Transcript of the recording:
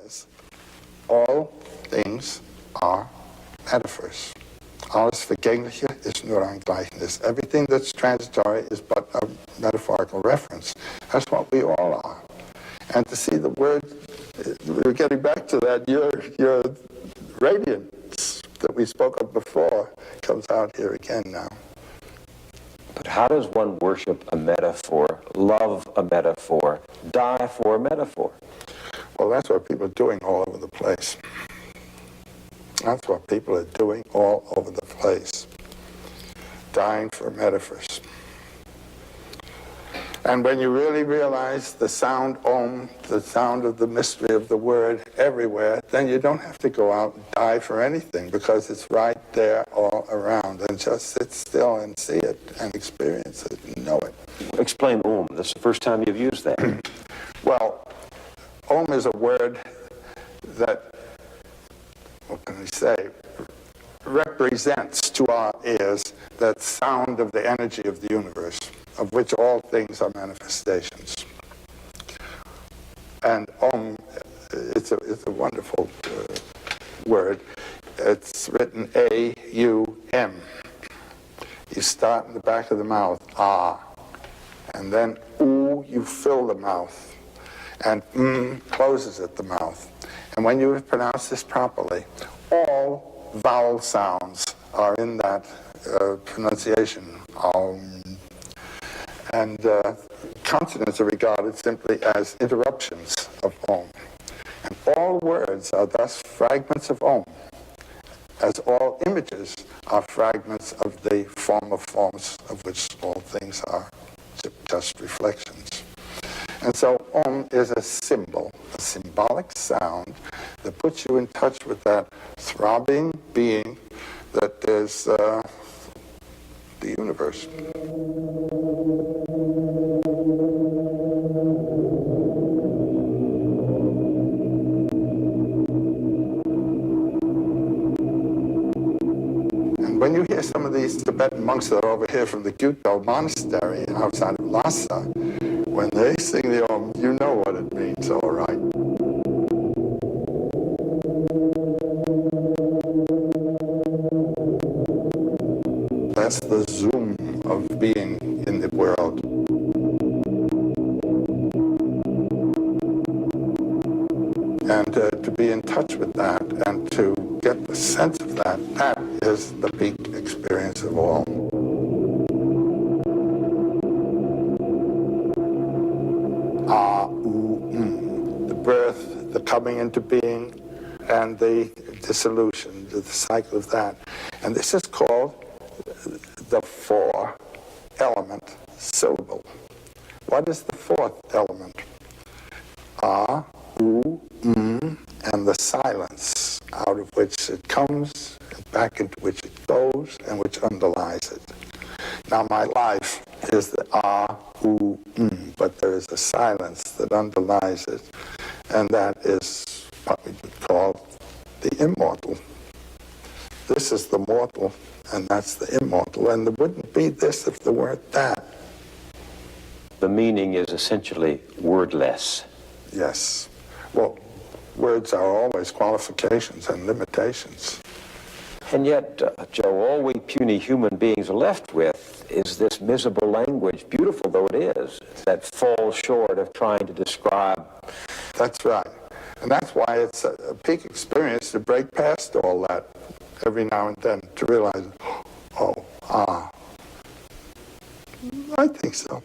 says, all things are metaphors. Alles Vergängliche ist nur ein Gleichnis. Everything that's transitory is but a metaphorical reference. That's what we all are. And to see the word, we're getting back to that, your radiance that we spoke of before comes out here again now. But how does one worship a metaphor, love a metaphor, die for a metaphor? Well, that's what people are doing all over the place. That's what people are doing all over the place. Dying for metaphors. And when you really realize the sound Om, the sound of the mystery of the word everywhere, then you don't have to go out and die for anything, because it's right there all around. And just sit still and see it and experience it and know it. Explain Om. This is the first time you've used that. Well, Om is a word that, what can we say, represents to our ears that sound of the energy of the universe, of which all things are manifestations. And Om, it's a wonderful word. It's written A-U-M. You start in the back of the mouth, ah, and then oo, you fill the mouth, and closes at the mouth. And when you pronounce this properly, all vowel sounds are in that pronunciation. And consonants are regarded simply as interruptions of Om. And all words are thus fragments of Om, as all images are fragments of the form of forms of which all things are just reflections. And so Om is a symbol, a symbolic sound that puts you in touch with that throbbing being that is the universe. And when you hear some of these Tibetan monks that are over here from the Gyuto monastery outside of Lhasa, when they sing the Om, you know what it means, all right. That's the zoom of being in the world. And to be in touch with that and to get the sense of that, that is the peak experience of all. The birth, the coming into being, and the dissolution, the cycle of that. And this is called the four-element syllable. What is the fourth element? Ah, oo, and the silence out of which it comes, and back into which it goes, and which underlies it. Now, my life is the ah, oo, but there is a silence that underlies it, and that is what we would call the immortal. This is the mortal, and that's the immortal, and there wouldn't be this if there weren't that. The meaning is essentially wordless. Yes. Well, words are always qualifications and limitations. And yet, Joe, all we puny human beings are left with is this miserable language, beautiful though it is, that falls short of trying to describe. That's right. And that's why it's a peak experience to break past all that every now and then, to realize, oh, ah. I think so.